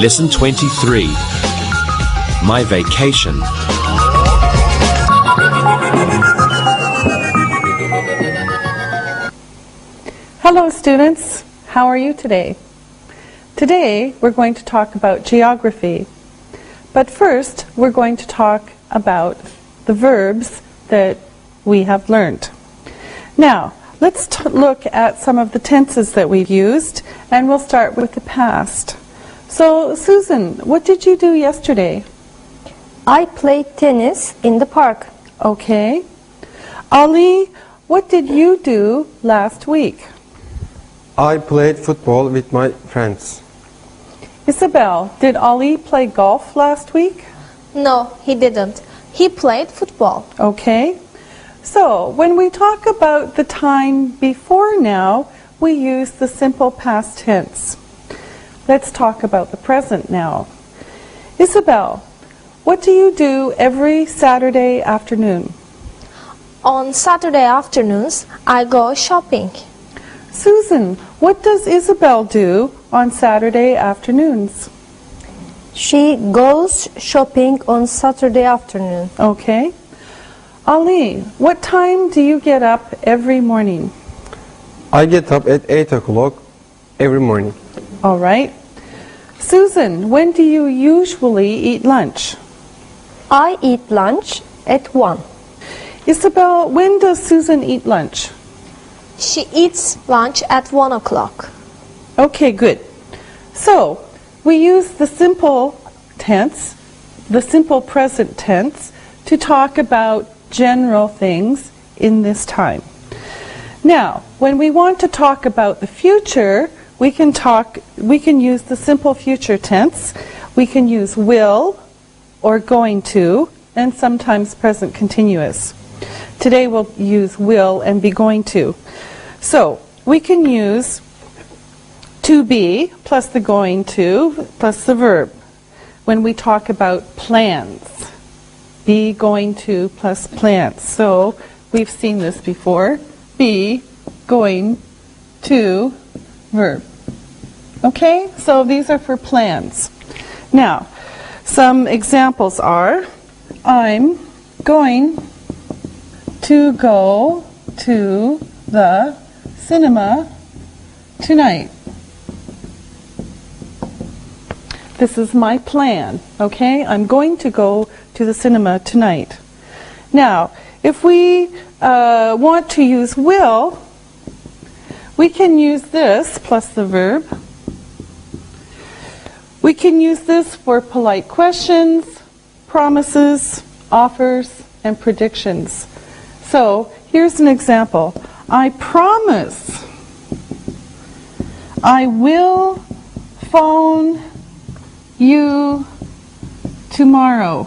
Lesson 23. My vacation. Hello students, how are you today? Today we're going to talk about geography. But first we're going to talk about the verbs that we have learned. Now, let's look at some of the tenses that we've used, and we'll start with the past. So, Susan, what did you do yesterday? I played tennis in the park. Okay. Ali, what did you do last week? I played football with my friends. Isabel, did Ali play golf last week? No, he didn't. He played football. Okay. So, when we talk about the time before now, we use the simple past tense. Let's talk about the present now. Isabel, what do you do every Saturday afternoon? On Saturday afternoons, I go shopping. Susan, what does Isabel do on Saturday afternoons? She goes shopping on Saturday afternoon. Okay. Ali, what time do you get up every morning? I get up at 8 o'clock every morning. All right. Susan, when do you usually eat lunch? I eat lunch at 1. Isabel, when does Susan eat lunch? She eats lunch at 1 o'clock. Okay, good. So, we use the simple tense, the simple present tense, to talk about general things in this time. Now, when we want to talk about the future, we can use the simple future tense. We can use will or going to, and sometimes present continuous. Today we'll use will and be going to. So, we can use to be plus the going to plus the verb when we talk about plans. Be going to plus plans. So, we've seen this before. Be going to verb. Okay, so these are for plans. Now, some examples are, I'm going to go to the cinema tonight. This is my plan, okay? I'm going to go to the cinema tonight. Now, if we want to use will, we can use this plus the verb. We can use this for polite questions, promises, offers, and predictions. So, here's an example. I promise I will phone you tomorrow.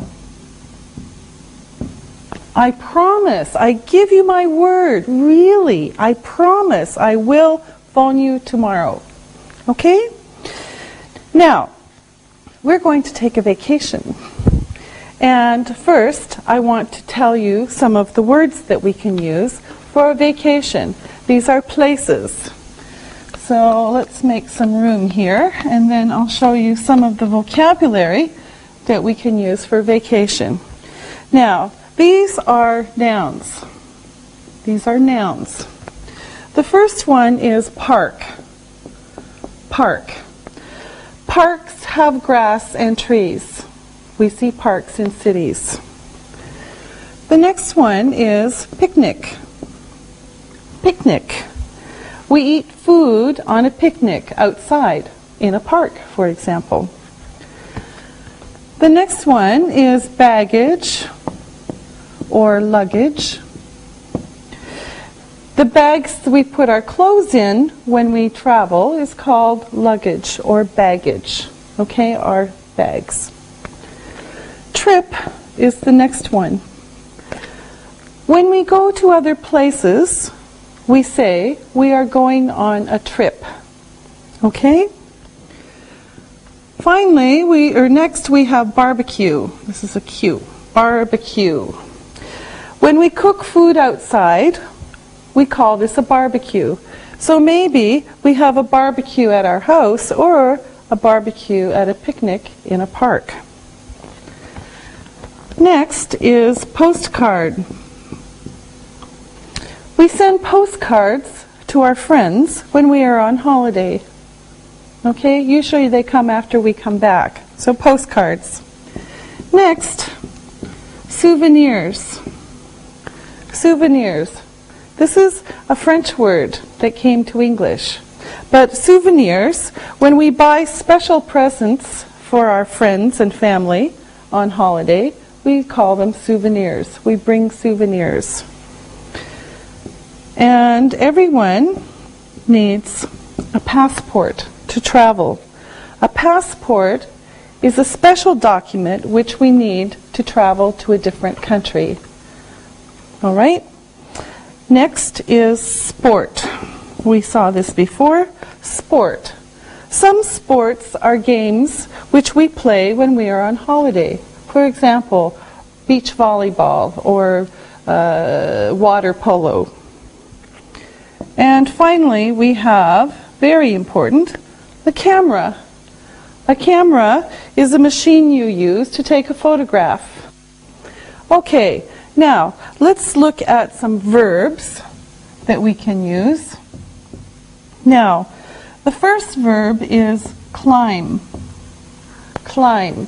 I promise, I give you my word, really, I promise I will phone you tomorrow. Okay? Now, we're going to take a vacation. And first, I want to tell you some of the words that we can use for a vacation. These are places. So let's make some room here, and then I'll show you some of the vocabulary that we can use for vacation. Now, these are nouns. These are nouns. The first one is park. Park. Parks have grass and trees. We see parks in cities. The next one is picnic. Picnic. We eat food on a picnic outside, in a park, for example. The next one is baggage or luggage. The bags we put our clothes in when we travel is called luggage or baggage. Okay, our bags. Trip is the next one. When we go to other places, we say we are going on a trip. Okay? Finally, next we have barbecue. This is a Q. Barbecue. When we cook food outside, we call this a barbecue. So maybe we have a barbecue at our house or a barbecue at a picnic in a park. Next is postcard. We send postcards to our friends when we are on holiday. Okay, usually they come after we come back. So postcards. Next, souvenirs. Souvenirs. This is a French word that came to English. But souvenirs, when we buy special presents for our friends and family on holiday, we call them souvenirs. We bring souvenirs. And everyone needs a passport to travel. A passport is a special document which we need to travel to a different country. All right? Next is sport. We saw this before. Sport. Some sports are games which we play when we are on holiday. For example, beach volleyball or water polo. And finally, we have, very important, the camera. A camera is a machine you use to take a photograph. Okay, now let's look at some verbs that we can use. Now, the first verb is climb. Climb.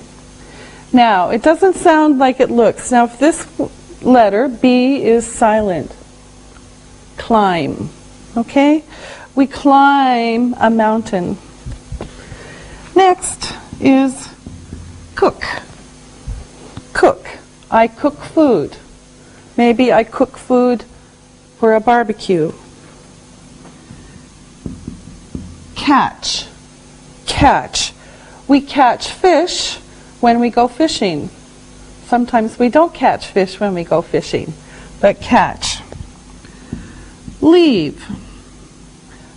Now, it doesn't sound like it looks. Now, if this letter, B, is silent, climb. Okay? We climb a mountain. Next is cook. Cook. I cook food. Maybe I cook food for a barbecue. Catch. Catch. We catch fish when we go fishing. Sometimes we don't catch fish when we go fishing, but catch. Leave.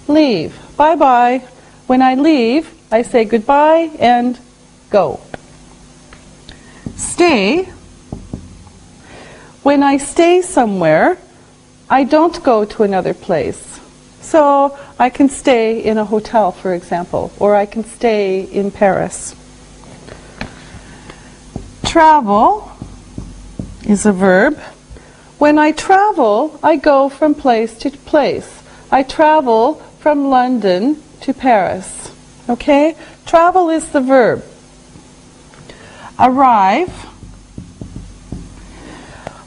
Leave. Bye-bye. When I leave, I say goodbye and go. Stay. When I stay somewhere, I don't go to another place. So I can stay in a hotel, for example, or I can stay in Paris. Travel is a verb. When I travel, I go from place to place. I travel from London to Paris. Okay? Travel is the verb. Arrive.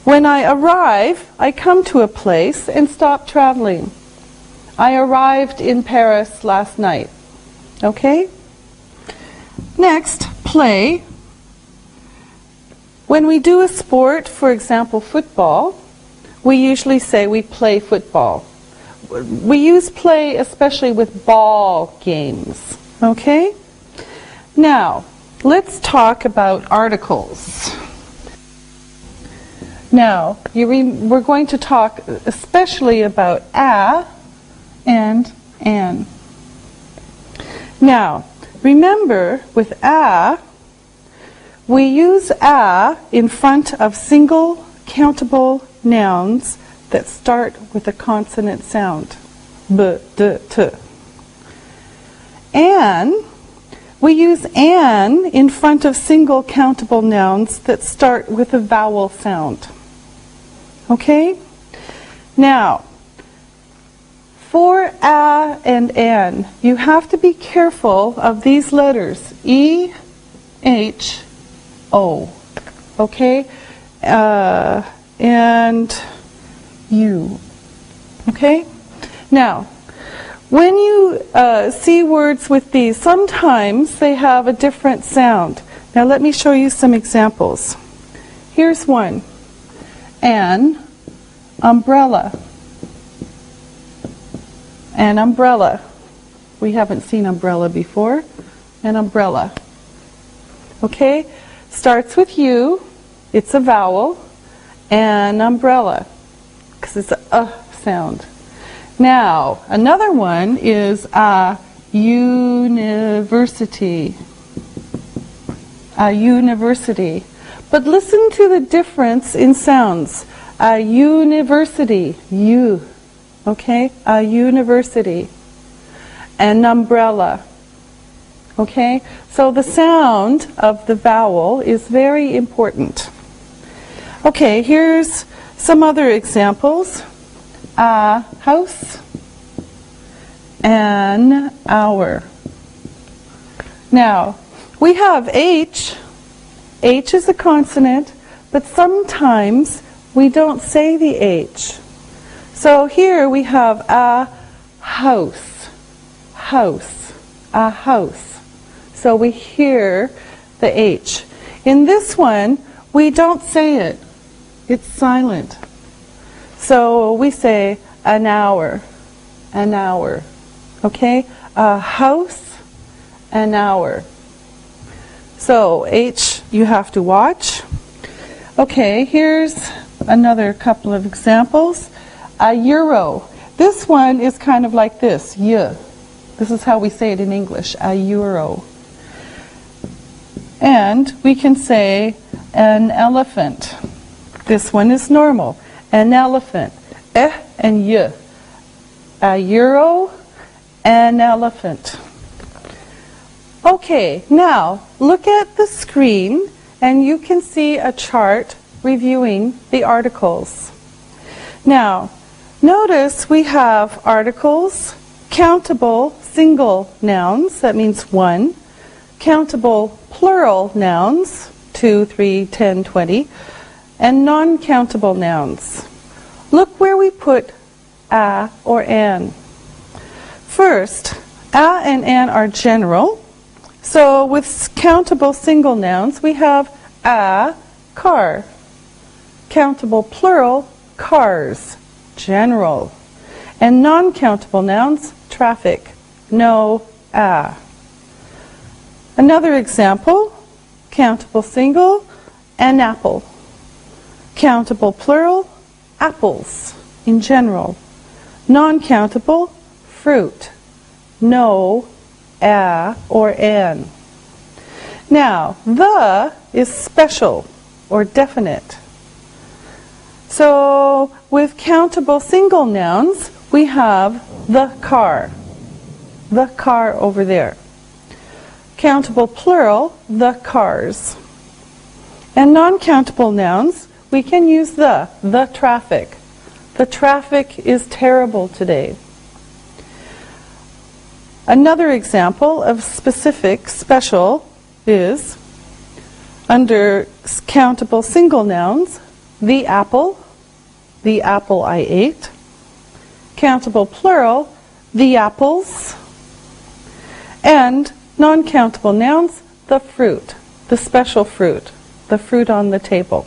When I arrive, I come to a place and stop traveling. I arrived in Paris last night. Okay? Next, play. When we do a sport, for example, football, we usually say we play football. We use play especially with ball games. Okay? Now, let's talk about articles. Now, we're going to talk especially about a and an. Now, remember with a, we use a in front of single countable nouns that start with a consonant sound. B, d, t. An, we use an in front of single countable nouns that start with a vowel sound. Okay? Now, for a and an, you have to be careful of these letters. E, H, O. Okay? And U. Okay? Now, when you see words with these, sometimes they have a different sound. Now let me show you some examples. Here's one. An umbrella. An umbrella. We haven't seen umbrella before. An umbrella. Okay? Starts with U. It's a vowel. An umbrella. Because it's a sound. Now, another one is a university. A university. But listen to the difference in sounds. A university. U. Okay? A university. An umbrella. Okay, so the sound of the vowel is very important. Okay, here's some other examples. A house, an hour. Now, we have H. H is a consonant, but sometimes we don't say the H. So here we have a house, house, a house. So we hear the H. In this one, we don't say it. It's silent. So we say an hour, an hour. Okay? A house, an hour. So H, you have to watch. Okay, here's another couple of examples. A euro. This one is kind of like this, y. This is how we say it in English, a euro. And we can say an elephant. This one is normal. An elephant. And y. A euro, an elephant. Okay, now look at the screen and you can see a chart reviewing the articles. Now, notice we have articles, countable single nouns, that means one, countable plural nouns, 2, 3, 10, 20, and non-countable nouns. Look where we put a or an. First, a and an are general. So with countable single nouns, we have a car. Countable plural, cars, general. And non-countable nouns, traffic, no a. Another example, countable single, an apple. Countable plural, apples, in general. Non-countable, fruit, no a or an. Now, the is special or definite. So with countable single nouns, we have the car over there. Countable plural, the cars. And non-countable nouns, we can use the traffic. The traffic is terrible today. Another example of specific, special, is under countable single nouns, the apple I ate. Countable plural, the apples. And non-countable nouns, the fruit, the special fruit, the fruit on the table.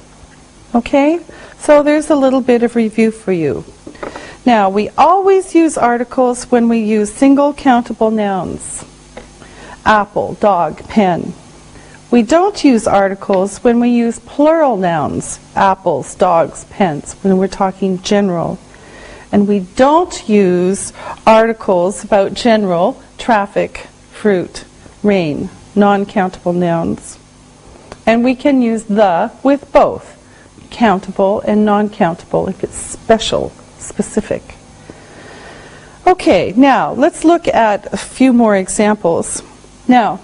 Okay? So there's a little bit of review for you. Now, we always use articles when we use single countable nouns. Apple, dog, pen. We don't use articles when we use plural nouns. Apples, dogs, pens, when we're talking general. And we don't use articles about general, traffic, fruit, rain, non-countable nouns. And we can use the with both, countable and non-countable, if it's special, specific. Okay, now let's look at a few more examples. Now,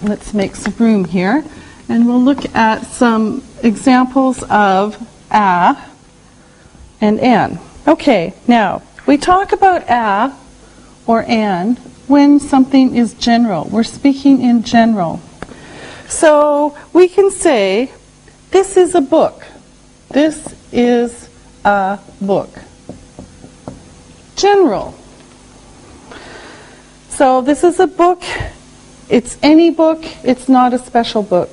let's make some room here, and we'll look at some examples of a and an. Okay, now, we talk about a or an when something is general. We're speaking in general. So we can say, this is a book. This is a book. General. So this is a book. It's any book. It's not a special book.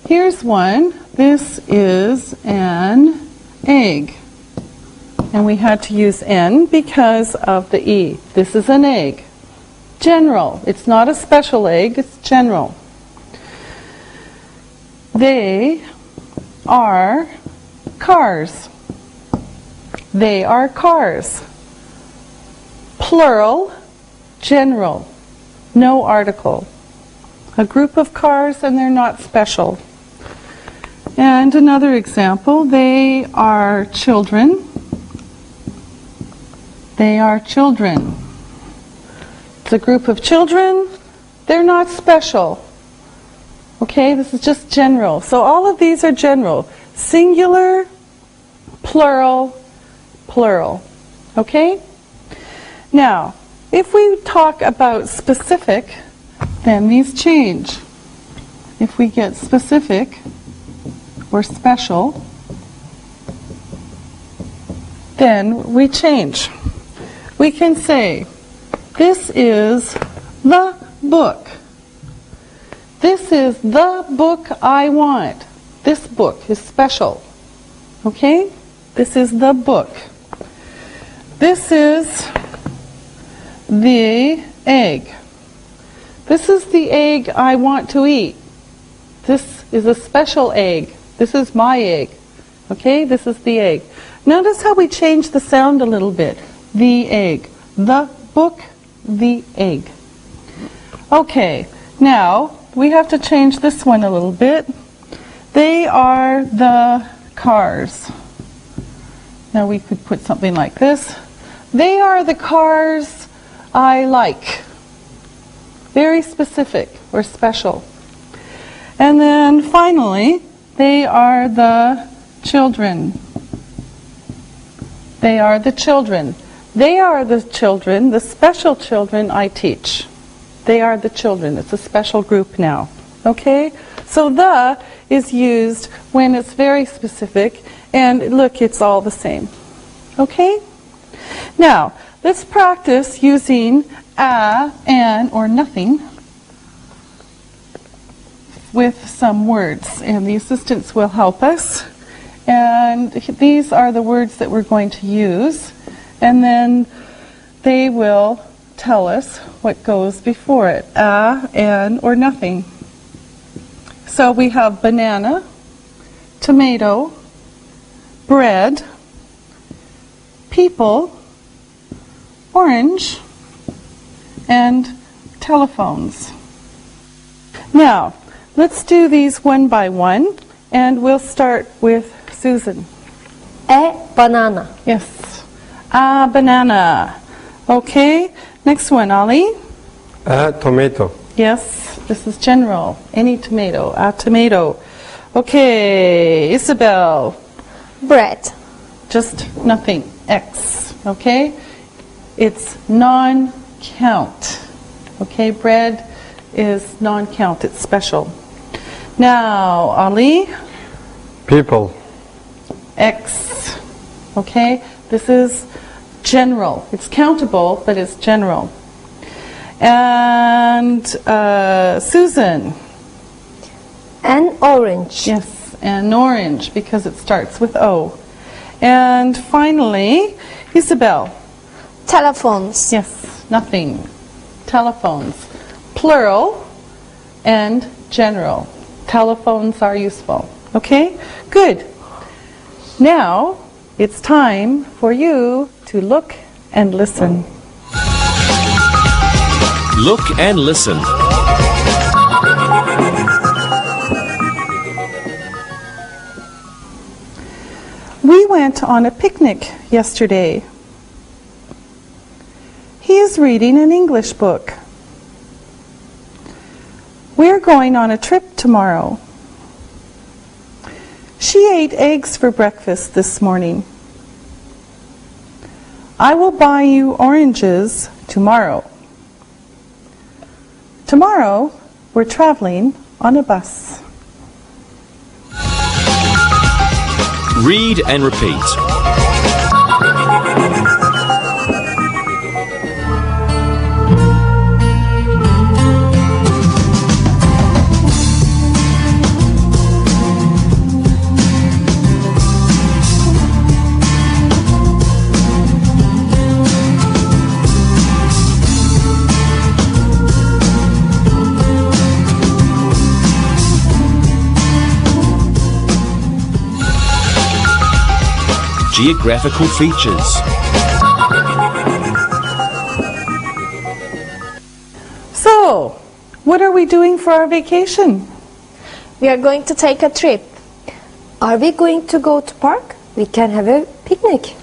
Here's one. This is an egg. And we had to use N because of the E. This is an egg. General. It's not a special egg, it's general. They are cars. They are cars. Plural, general. No article. A group of cars and they're not special. And another example, they are children. They are children. It's a group of children. They're not special. Okay, this is just general. So all of these are general. Singular, plural, plural. Okay? Now, if we talk about specific, then these change. If we get specific or special, then we change. We can say, this is the book. This is the book I want. This book is special. Okay? This is the book. This is the egg. This is the egg I want to eat. This is a special egg. This is my egg. Okay? This is the egg. Notice how we change the sound a little bit. The egg. The book, the egg. Okay, now we have to change this one a little bit. They are the cars. Now we could put something like this. They are the cars I like. Very specific or special. And then finally, they are the children. They are the children. They are the children, the special children I teach. They are the children. It's a special group now. Okay? So the is used when it's very specific, and look, it's all the same. Okay? Now, let's practice using a, an, or nothing with some words, and the assistants will help us. And these are the words that we're going to use, and then they will tell us what goes before it, a, an, or nothing. So we have banana, tomato, bread, people, orange, and telephones. Now, let's do these one by one, and we'll start with Susan. A banana. Yes, a banana. Okay, next one, Ali. A tomato. Yes, this is general. Any tomato, a tomato. Okay, Isabel. Bread. Just nothing, X. Okay, it's non-count. Okay, bread is non-count, it's special. Now, Ali. People. X. Okay, this is general. It's countable, but it's general. And Susan. An orange. Yes, and orange because it starts with O. And finally, Isabel. Telephones. Yes, nothing. Telephones. Plural and general. Telephones are useful. Okay, good. Now, it's time for you to look and listen. Look and listen. We went on a picnic yesterday. He is reading an English book. We're going on a trip tomorrow. She ate eggs for breakfast this morning. I will buy you oranges tomorrow. Tomorrow, we're traveling on a bus. Read and repeat. Geographical features. So, what are we doing for our vacation? We are going to take a trip. Are we going to go to park? We can have a picnic.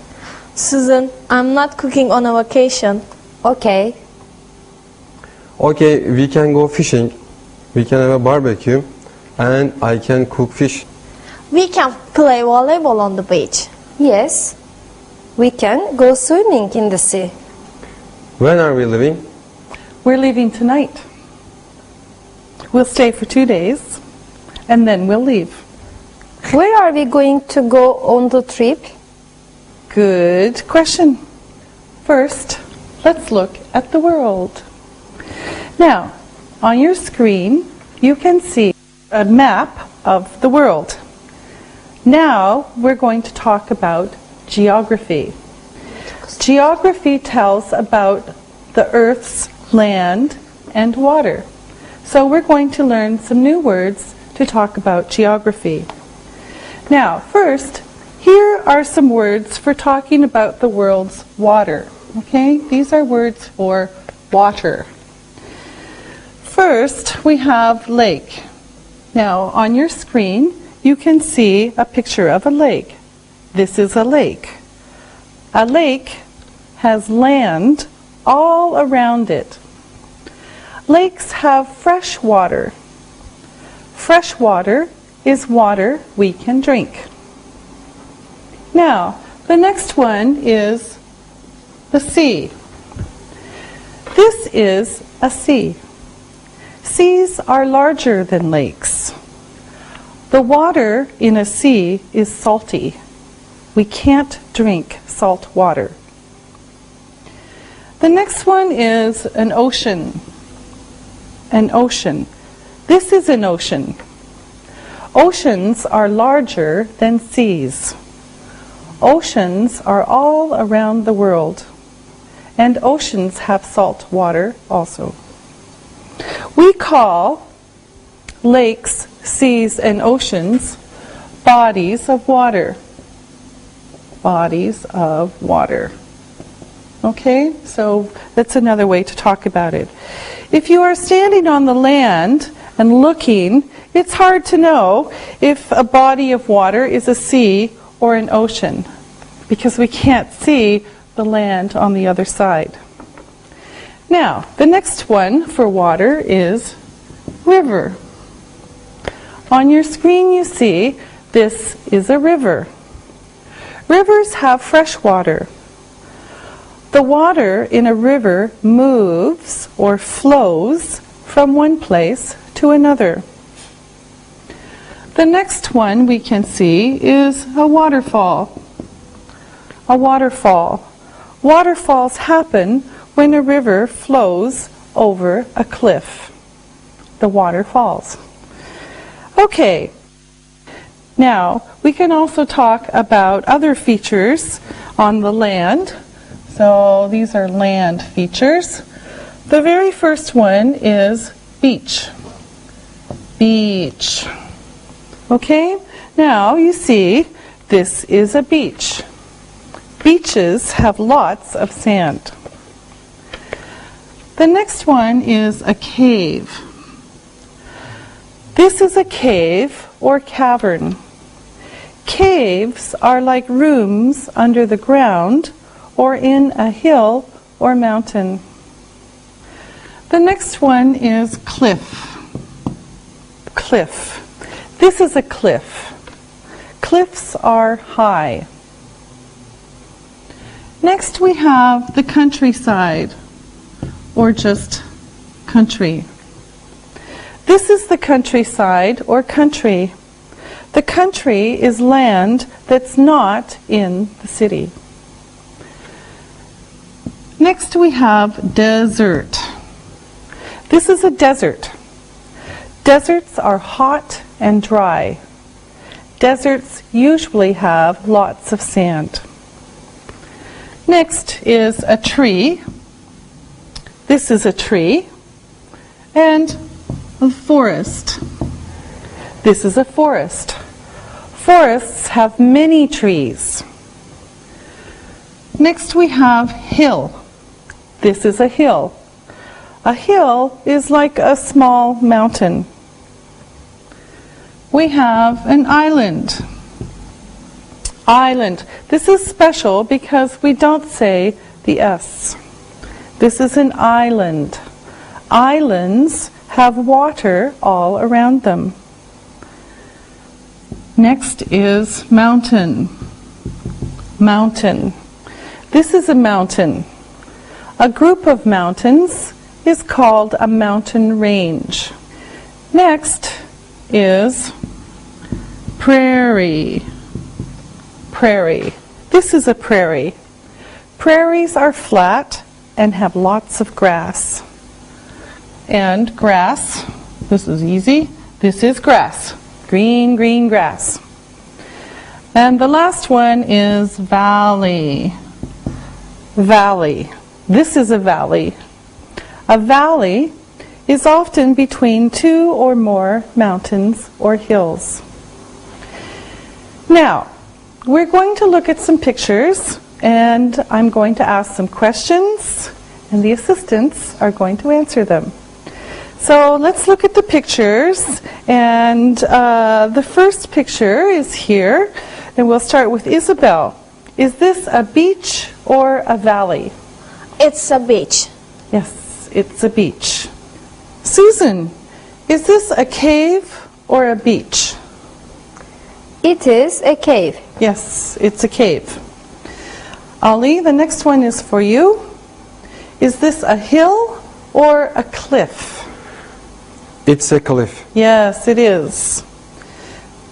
Susan, I'm not cooking on a vacation. Okay. Okay, we can go fishing. We can have a barbecue. And I can cook fish. We can play volleyball on the beach. Yes. We can go swimming in the sea. When are we leaving? We're leaving tonight. We'll stay for 2 days, and then we'll leave. Where are we going to go on the trip? Good question. First, let's look at the world. Now, on your screen, you can see a map of the world. Now, we're going to talk about geography. Geography tells about the Earth's land and water. So we're going to learn some new words to talk about geography. Now, first, here are some words for talking about the world's water. Okay, these are words for water. First, we have lake. Now, on your screen, you can see a picture of a lake. This is a lake. A lake has land all around it. Lakes have fresh water. Fresh water is water we can drink. Now, the next one is the sea. This is a sea. Seas are larger than lakes. The water in a sea is salty. We can't drink salt water. The next one is an ocean. An ocean. This is an ocean. Oceans are larger than seas. Oceans are all around the world, and oceans have salt water also. We call lakes, seas, and oceans bodies of water. Bodies of water. Okay, so that's another way to talk about it. If you are standing on the land and looking, it's hard to know if a body of water is a sea or an ocean, because we can't see the land on the other side. Now, the next one for water is river. On your screen you see this is a river. Rivers have fresh water. The water in a river moves or flows from one place to another. The next one we can see is a waterfall. A waterfall. Waterfalls happen when a river flows over a cliff. The water falls. Okay. Now, we can also talk about other features on the land. So these are land features. The very first one is beach. Beach. Okay? Now you see this is a beach. Beaches have lots of sand. The next one is a cave. This is a cave or cavern. Caves are like rooms under the ground or in a hill or mountain. The next one is cliff. Cliff. This is a cliff. Cliffs are high. Next we have the countryside, or just country. This is the countryside or country. The country is land that's not in the city. Next we have desert. This is a desert. Deserts are hot and dry. Deserts usually have lots of sand. Next is a tree. This is a tree. And a forest. This is a forest. Forests have many trees. Next we have hill. This is a hill. A hill is like a small mountain. We have an island. Island. This is special because we don't say the S. This is an island. Islands have water all around them. Next is mountain. Mountain. This is a mountain. A group of mountains is called a mountain range. Next is prairie. Prairie. This is a prairie. Prairies are flat and have lots of grass. And grass, this is easy, this is grass. Green, green grass. And the last one is valley. Valley. This is a valley. A valley is often between two or more mountains or hills. Now, we're going to look at some pictures, and I'm going to ask some questions, and the assistants are going to answer them. So let's look at the pictures, and the first picture is here, and we'll start with Isabel. Is this a beach or a valley? It's a beach. Yes, it's a beach. Susan, is this a cave or a beach? It is a cave. Yes, it's a cave. Ali, the next one is for you. Is this a hill or a cliff? It's a cliff. Yes, it is.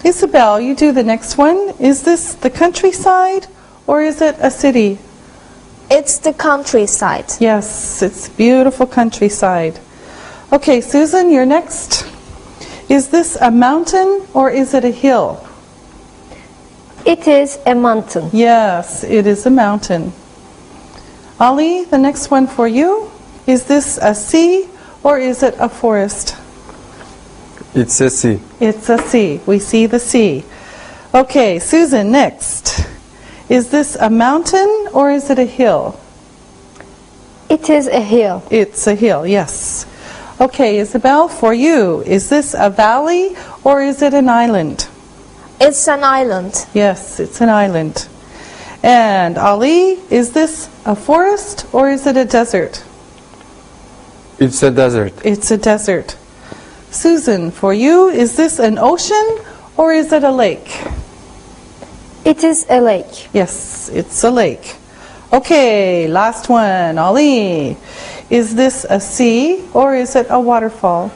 Isabel, you do the next one. Is this the countryside or is it a city? It's the countryside. Yes, it's beautiful countryside. Okay, Susan, you're next. Is this a mountain or is it a hill? It is a mountain. Yes, it is a mountain. Ali, the next one for you. Is this a sea or is it a forest? It's a sea. It's a sea. We see the sea. Okay, Susan, next. Is this a mountain or is it a hill? It is a hill. It's a hill, yes. Okay, Isabel, for you, is this a valley or is it an island? It's an island. Yes, it's an island. And Ali, is this a forest or is it a desert? It's a desert. It's a desert. Susan, for you, is this an ocean or is it a lake? It is a lake. Yes, it's a lake. Okay, last one. Ali, is this a sea or is it a waterfall?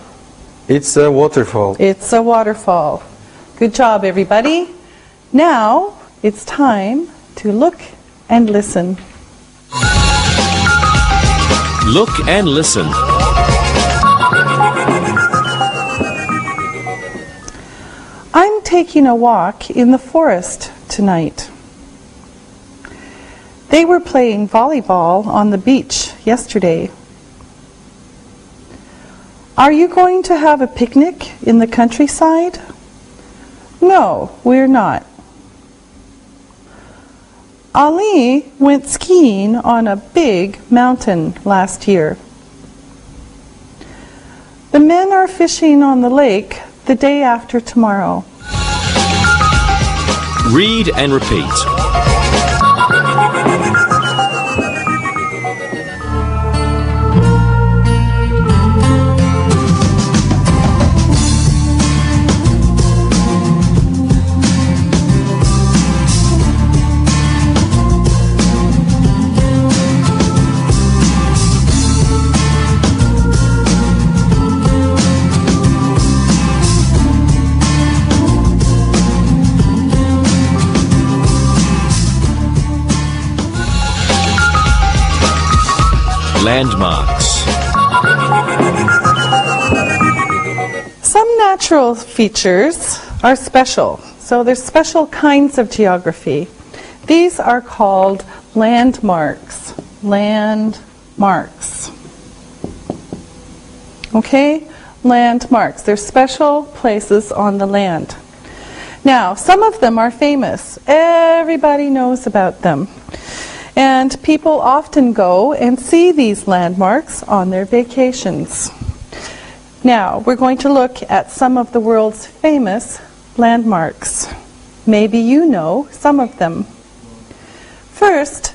It's a waterfall. It's a waterfall. Good job, everybody. Now it's time to look and listen. Look and listen. I'm taking a walk in the forest tonight. They were playing volleyball on the beach yesterday. Are you going to have a picnic in the countryside? No, we're not. Ali went skiing on a big mountain last year. The men are fishing on the lake the day after tomorrow. Read and repeat. Landmarks. Some natural features are special, so there's special kinds of geography. These are called landmarks. Landmarks. Okay? Landmarks. They're special places on the land. Now, some of them are famous. Everybody knows about them. And people often go and see these landmarks on their vacations. Now, we're going to look at some of the world's famous landmarks. Maybe you know some of them. First,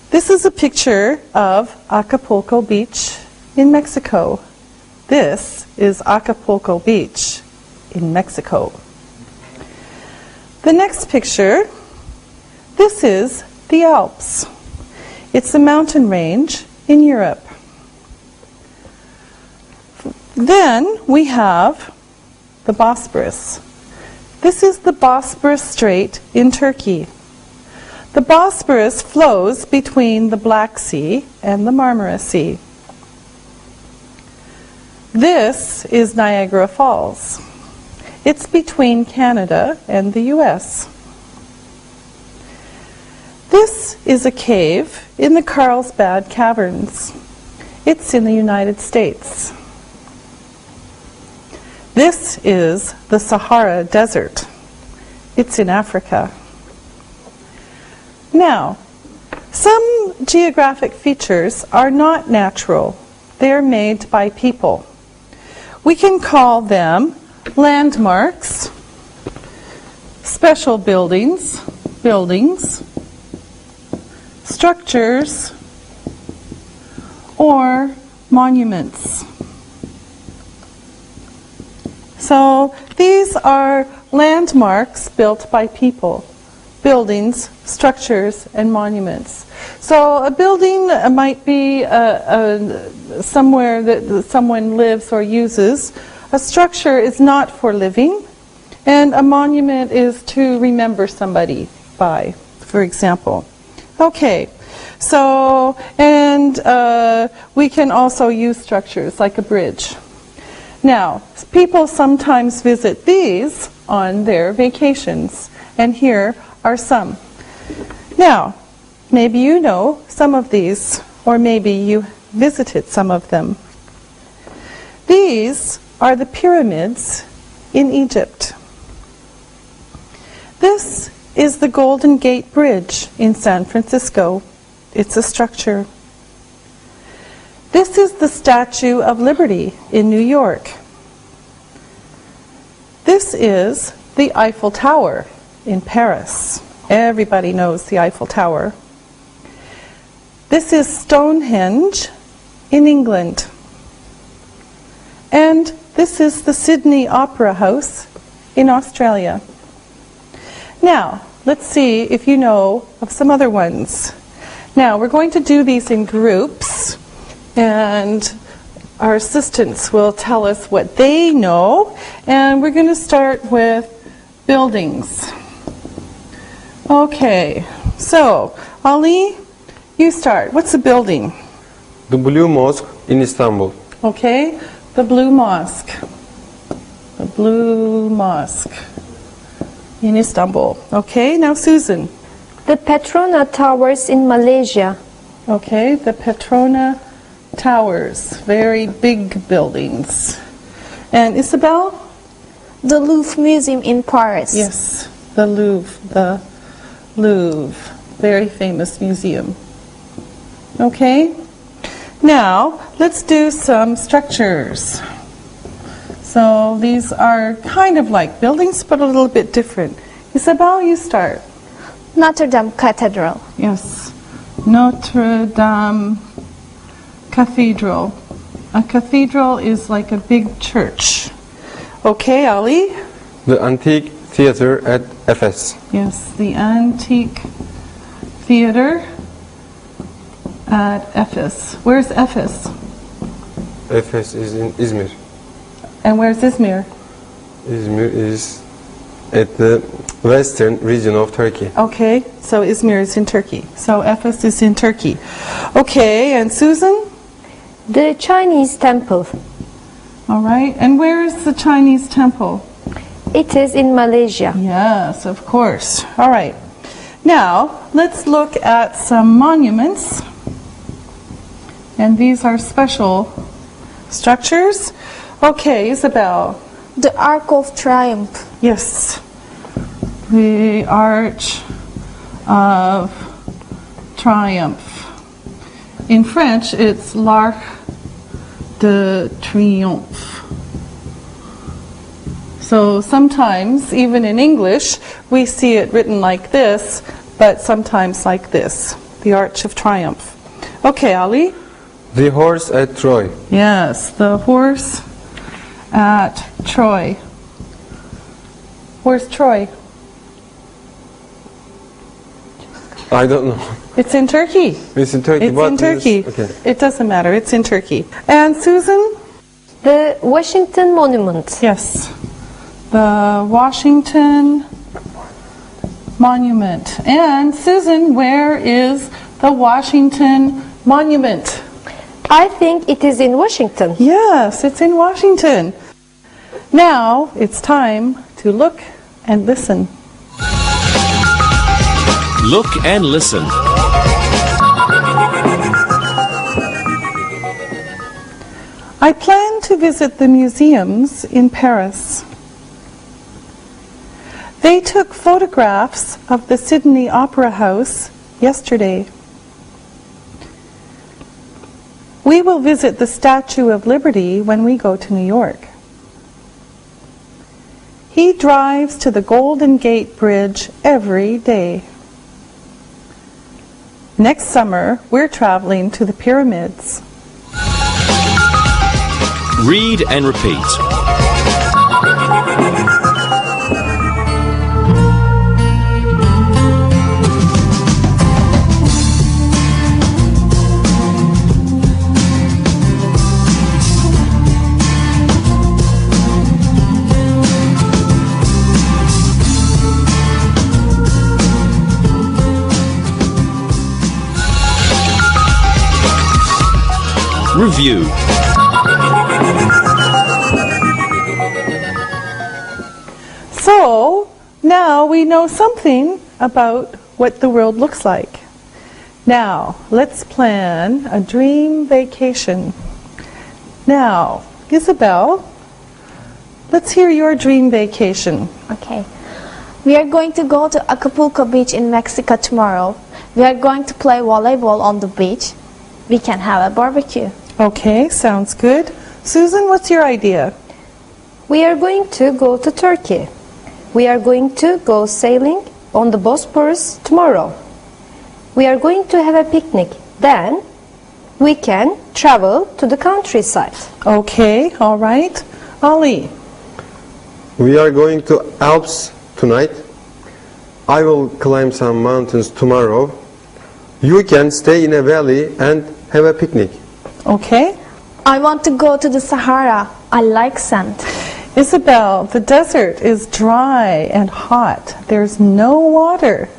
this is a picture of Acapulco Beach in Mexico. This is Acapulco Beach in Mexico. The next picture, this is the Alps. It's a mountain range in Europe. Then we have the Bosporus. This is the Bosporus Strait in Turkey. The Bosporus flows between the Black Sea and the Marmara Sea. This is Niagara Falls. It's between Canada and the US. This is a cave in the Carlsbad Caverns. It's in the United States. This is the Sahara Desert. It's in Africa. Now, some geographic features are not natural. They're made by people. We can call them landmarks, special buildings, structures, or monuments. So these are landmarks built by people, buildings, structures, and monuments. So a building might be somewhere that someone lives or uses. A structure is not for living, and a monument is to remember somebody by, for example. Okay, so, and we can also use structures like a bridge. Now, people sometimes visit these on their vacations, and here are some. Now, maybe you know some of these, or maybe you visited some of them. These are the pyramids in Egypt. This is the Golden Gate Bridge in San Francisco. It's a structure. This is the Statue of Liberty in New York. This is the Eiffel Tower in Paris. Everybody knows the Eiffel Tower. This is Stonehenge in England. And this is the Sydney Opera House in Australia. Now, let's see if you know of some other ones. Now, we're going to do these in groups, and our assistants will tell us what they know, and we're going to start with buildings. Okay, so Ali, you start. What's a building? The Blue Mosque in Istanbul. Okay, the Blue Mosque. The Blue Mosque in Istanbul. Okay, now Susan. The Petrona Towers in Malaysia. Okay, the Petrona Towers. Very big buildings. And Isabel? The Louvre Museum in Paris. Yes, the Louvre. The Louvre. Very famous museum. Okay, now let's do some structures. So these are kind of like buildings, but a little bit different. Isabel, you start. Notre Dame Cathedral. Yes, Notre Dame Cathedral. A cathedral is like a big church. Okay, Ali? The Antique Theater at Efes. Yes, the Antique Theater at Efes. Where's Efes? Efes is in Izmir. And where's Izmir? Izmir is at the western region of Turkey. Okay, so Izmir is in Turkey. So Efes is in Turkey. Okay, and Susan? The Chinese Temple. All right, and where is the Chinese temple? It is in Malaysia. Yes, of course. All right. Now, let's look at some monuments. And these are special structures. Okay, Isabel. The Arc of Triumph. Yes. The Arch of Triumph. In French, it's l'Arc de Triomphe. So sometimes, even in English, we see it written like this, but sometimes like this, the Arch of Triumph. Okay, Ali? The horse at Troy. Yes, the horse at Troy. Where's Troy? I don't know. It's in Turkey. It's in Turkey. It's but in Turkey. Okay. It doesn't matter. It's in Turkey. And Susan? The Washington Monument. Yes. The Washington Monument. And Susan, where is the Washington Monument? I think it is in Washington. Yes, it's in Washington. Now it's time to look and listen. Look and listen. I plan to visit the museums in Paris. They took photographs of the Sydney Opera House yesterday. We will visit the Statue of Liberty when we go to New York. He drives to the Golden Gate Bridge every day. Next summer, we're traveling to the pyramids. Read and repeat. Review. So, now we know something about what the world looks like. Now, let's plan a dream vacation. Now, Isabel, let's hear your dream vacation. Okay. We are going to go to Acapulco Beach in Mexico tomorrow. We are going to play volleyball on the beach. We can have a barbecue. Okay, sounds good. Susan, what's your idea? We are going to go to Turkey. We are going to go sailing on the Bosphorus tomorrow. We are going to have a picnic. Then we can travel to the countryside. Okay, all right. Ali, We are going to Alps tonight. I will climb some mountains tomorrow. You can stay in a valley and have a picnic. okay. I want to go to the Sahara. I like sand. Isabel, the desert is dry and hot. There's no water.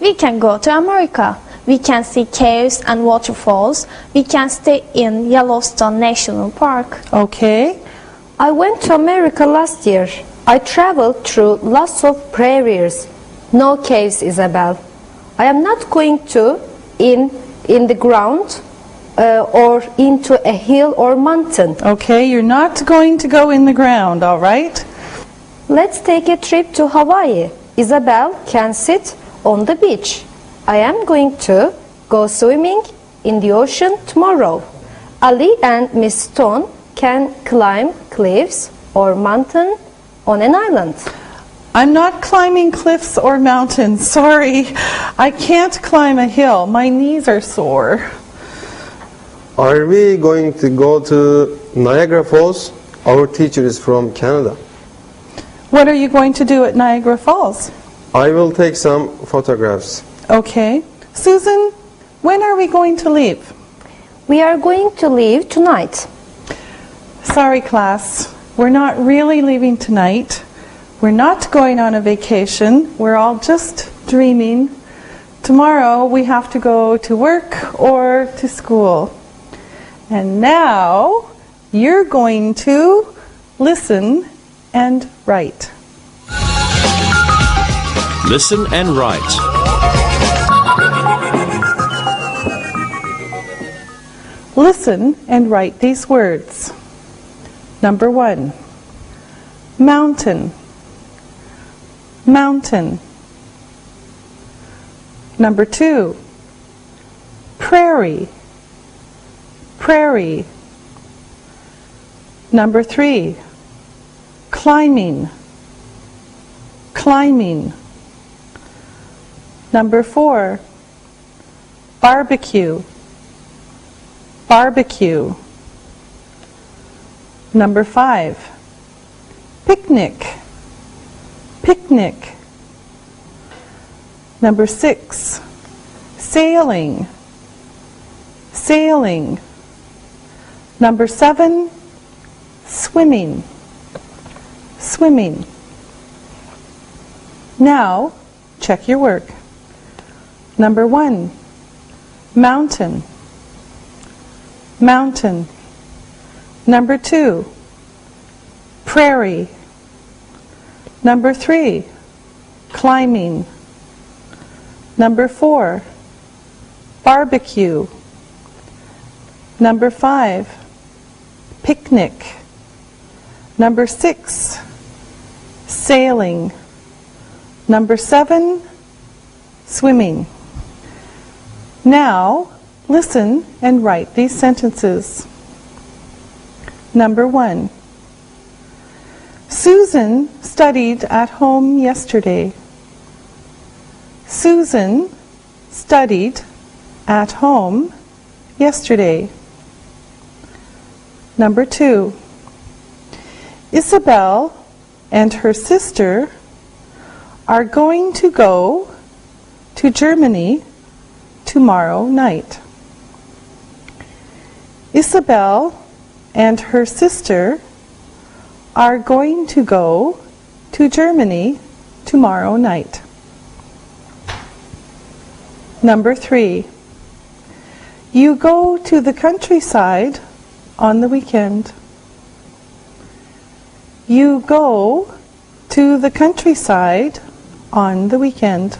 We can go to America. We can see caves and waterfalls. We can stay in Yellowstone National Park. Okay. I went to America last year. I traveled through lots of prairies. No caves, Isabel. I am not going to in the ground or into a hill or mountain. Okay, you're not going to go in the ground, all right? Let's take a trip to Hawaii. Isabel can sit on the beach. I am going to go swimming in the ocean tomorrow. Ali and Miss Stone can climb cliffs or mountain on an island. I'm not climbing cliffs or mountains. Sorry, I can't climb a hill. My knees are sore. Are we going to go to Niagara Falls? Our teacher is from Canada. What are you going to do at Niagara Falls? I will take some photographs. Okay. Susan, when are we going to leave? We are going to leave tonight. Sorry, class. We're not really leaving tonight. We're not going on a vacation. We're all just dreaming. Tomorrow we have to go to work or to school. And now you're going to listen and write. Listen and write. Listen and write these words. Number 1, mountain, mountain. Number 2, prairie, prairie. Number 3, climbing, climbing. Number 4, barbecue, barbecue. Number 5, picnic, picnic. Number 6, sailing, sailing. Number 7, swimming, swimming. Now, check your work. Number 1, mountain, mountain. Number 2, prairie. Number 3, climbing. Number 4, barbecue. Number 5, picnic. Number 6, sailing. Number 7, swimming. Now, listen and write these sentences. Number 1, Susan studied at home yesterday. Susan studied at home yesterday. Number 2, Isabel and her sister are going to go to Germany tomorrow night. Isabel and her sister are going to go to Germany tomorrow night. Number 3, you go to the countryside on the weekend. You go to the countryside on the weekend.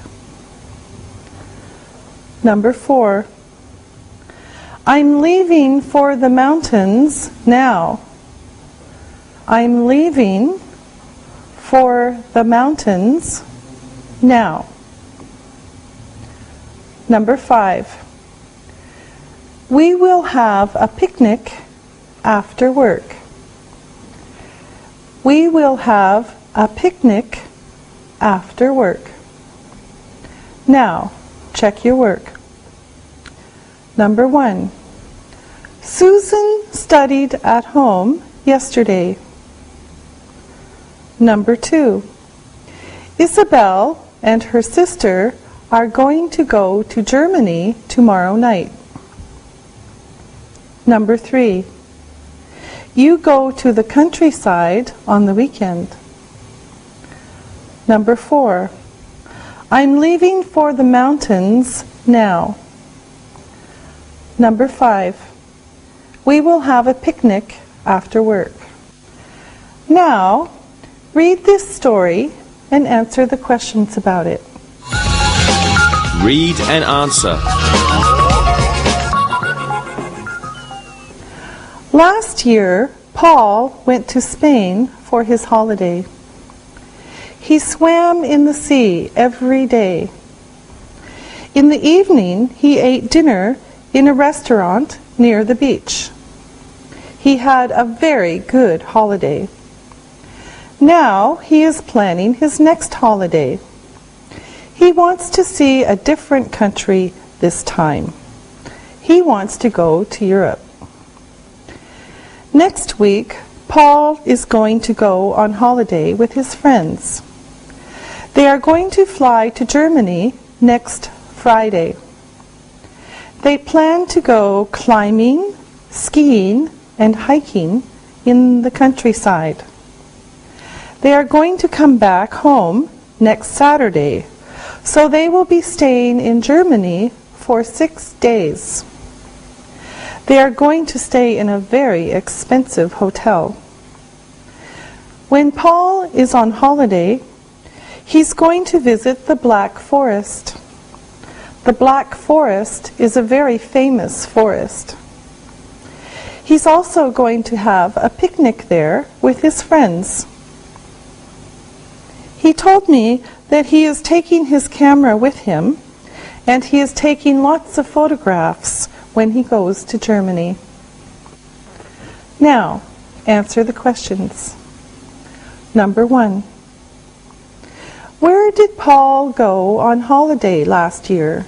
Number 4, I'm leaving for the mountains now. I'm leaving for the mountains now. Number 5, we will have a picnic after work. We will have a picnic after work. Now, check your work. Number 1, Susan studied at home yesterday. Number 2, Isabel and her sister are going to go to Germany tomorrow night. Number 3, you go to the countryside on the weekend. Number 4, I'm leaving for the mountains now. Number 5, we will have a picnic after work. Now, read this story and answer the questions about it. Read and answer. Last year, Paul went to Spain for his holiday. He swam in the sea every day. In the evening, he ate dinner in a restaurant near the beach. He had a very good holiday. Now he is planning his next holiday. He wants to see a different country this time. He wants to go to Europe. Next week, Paul is going to go on holiday with his friends. They are going to fly to Germany next Friday. They plan to go climbing, skiing, and hiking in the countryside. They are going to come back home next Saturday, so they will be staying in Germany for 6 days. They are going to stay in a very expensive hotel. When Paul is on holiday, he's going to visit the Black Forest. The Black Forest is a very famous forest. He's also going to have a picnic there with his friends. He told me that he is taking his camera with him, and he is taking lots of photographs when he goes to Germany. Now, answer the questions. Number 1. Where did Paul go on holiday last year?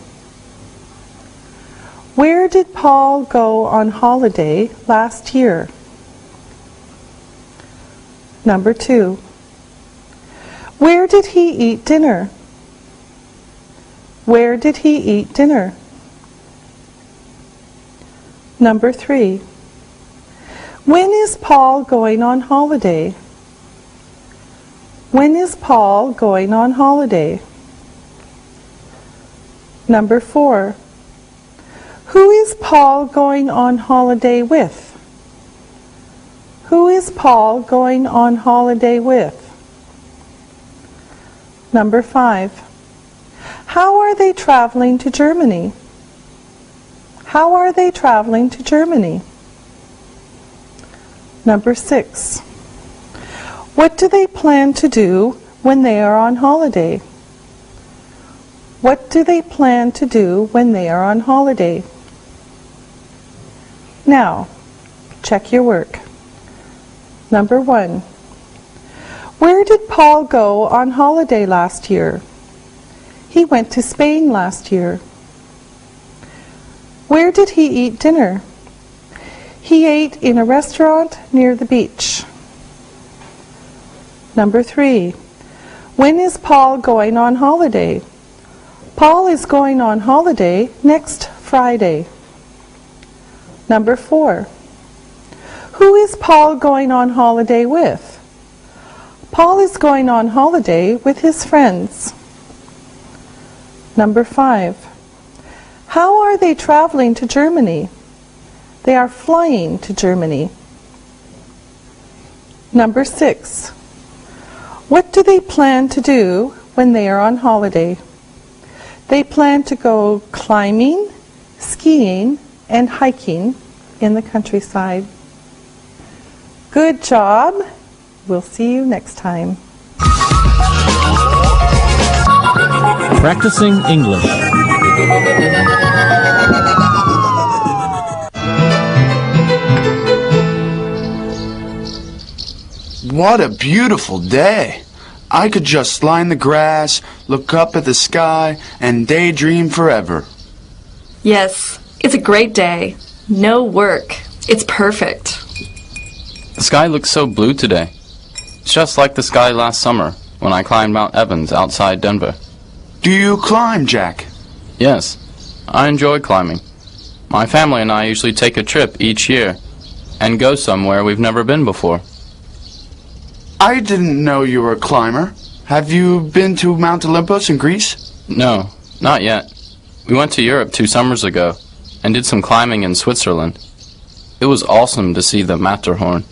Where did Paul go on holiday last year? Number 2. Where did he eat dinner? Where did he eat dinner? Number 3. When is Paul going on holiday? When is Paul going on holiday? Number 4. Who is Paul going on holiday with? Who is Paul going on holiday with? Number 5. How are they traveling to Germany? How are they traveling to Germany? Number 6. What do they plan to do when they are on holiday? What do they plan to do when they are on holiday? Now, check your work. Number 1. Where did Paul go on holiday last year? He went to Spain last year. Where did he eat dinner? He ate in a restaurant near the beach. Number 3. When is Paul going on holiday? Paul is going on holiday next Friday. Number 4. Who is Paul going on holiday with? Paul is going on holiday with his friends. Number 5. How are they traveling to Germany? They are flying to Germany. Number 6. What do they plan to do when they are on holiday? They plan to go climbing, skiing, and hiking in the countryside. Good job. We'll see you next time. Practicing English. What a beautiful day! I could just lie in the grass, look up at the sky, and daydream forever. Yes, it's a great day. No work. It's perfect. The sky looks so blue today. It's just like the sky last summer when I climbed Mount Evans outside Denver. Do you climb, Jack? Yes, I enjoy climbing. My family and I usually take a trip each year and go somewhere we've never been before. I didn't know you were a climber. Have you been to Mount Olympus in Greece? No, not yet. We went to Europe 2 summers ago and did some climbing in Switzerland. It was awesome to see the Matterhorn.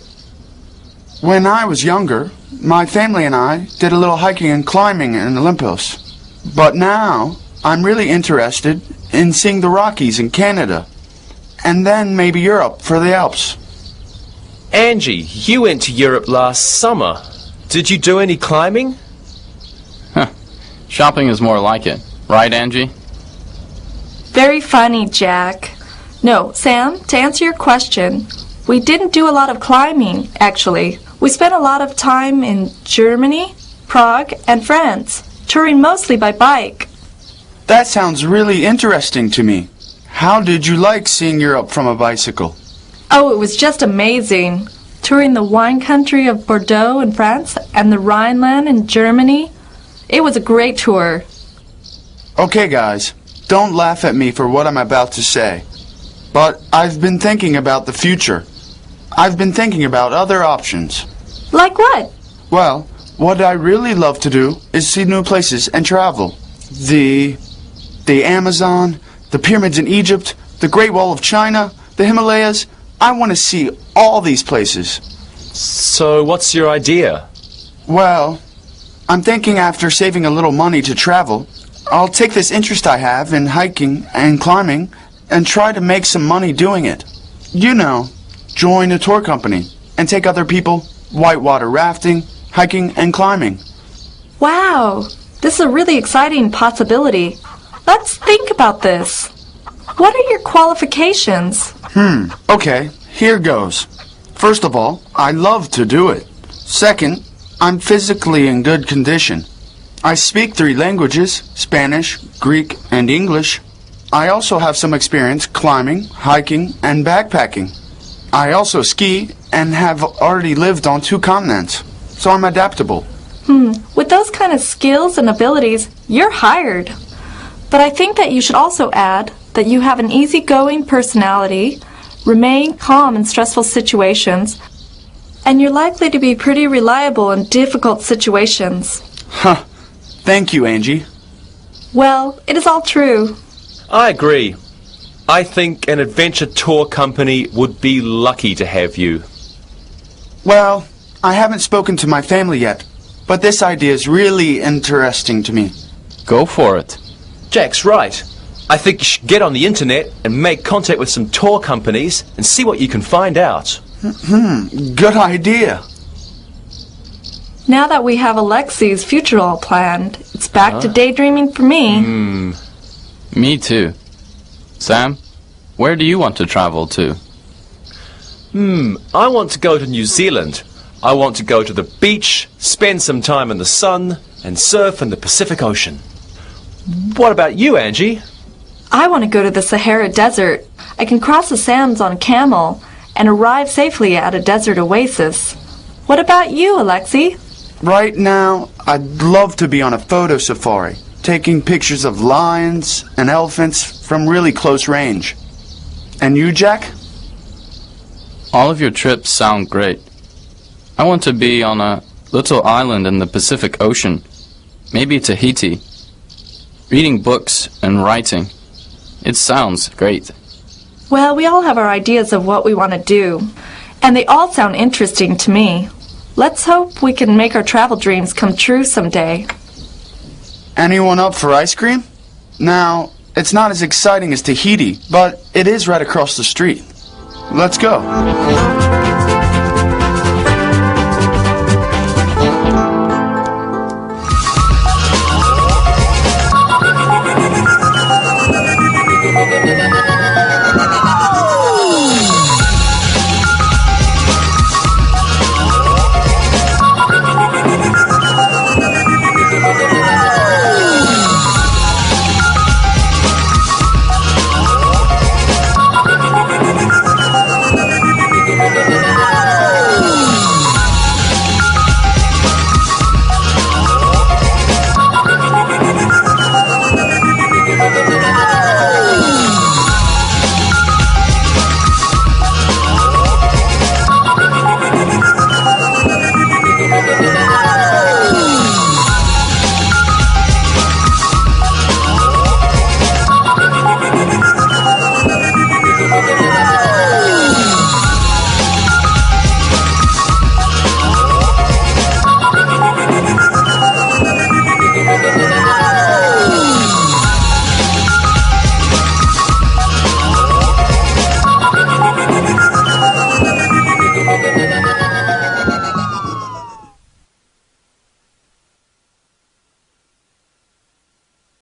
When I was younger, my family and I did a little hiking and climbing in Olympus. But now, I'm really interested in seeing the Rockies in Canada, and then maybe Europe for the Alps. Angie, you went to Europe last summer. Did you do any climbing? Shopping is more like it. Right, Angie? Very funny, Jack. No, Sam, to answer your question, we didn't do a lot of climbing, actually. We spent a lot of time in Germany, Prague, and France, touring mostly by bike. That sounds really interesting to me. How did you like seeing Europe from a bicycle? Oh, it was just amazing. Touring the wine country of Bordeaux in France and the Rhineland in Germany. It was a great tour. Okay, guys, don't laugh at me for what I'm about to say. But I've been thinking about the future. I've been thinking about other options. Like what? Well, what I really love to do is see new places and travel. The Amazon, the pyramids in Egypt, the Great Wall of China, the Himalayas. I want to see all these places. So what's your idea? Well, I'm thinking after saving a little money to travel, I'll take this interest I have in hiking and climbing and try to make some money doing it. You know, join a tour company and take other people whitewater rafting, hiking, and climbing. Wow, this is a really exciting possibility. Let's think about this. What are your qualifications? Okay, here goes. First of all, I love to do it. Second, I'm physically in good condition. I speak 3 languages, Spanish, Greek, and English. I also have some experience climbing, hiking, and backpacking. I also ski and have already lived on 2 continents, so I'm adaptable. With those kind of skills and abilities, you're hired. But I think that you should also add that you have an easygoing personality, remain calm in stressful situations, and you're likely to be pretty reliable in difficult situations. Huh. Thank you, Angie. Well, it is all true. I agree. I think an adventure tour company would be lucky to have you. Well, I haven't spoken to my family yet, but this idea is really interesting to me. Go for it. Jack's right. I think you should get on the internet and make contact with some tour companies and see what you can find out. Good idea. Now that we have Alexi's future all planned, it's back to daydreaming for me. Me too. Sam, where do you want to travel to? I want to go to New Zealand. I want to go to the beach, spend some time in the sun, and surf in the Pacific Ocean. What about you, Angie? I want to go to the Sahara Desert. I can cross the sands on a camel and arrive safely at a desert oasis. What about you, Alexi? Right now, I'd love to be on a photo safari, taking pictures of lions and elephants from really close range. And you, Jack? All of your trips sound great. I want to be on a little island in the Pacific Ocean, maybe Tahiti, reading books and writing. It sounds great. Well, we all have our ideas of what we want to do, and they all sound interesting to me. Let's hope we can make our travel dreams come true someday. Anyone up for ice cream? Now, it's not as exciting as Tahiti, but it is right across the street. Let's go.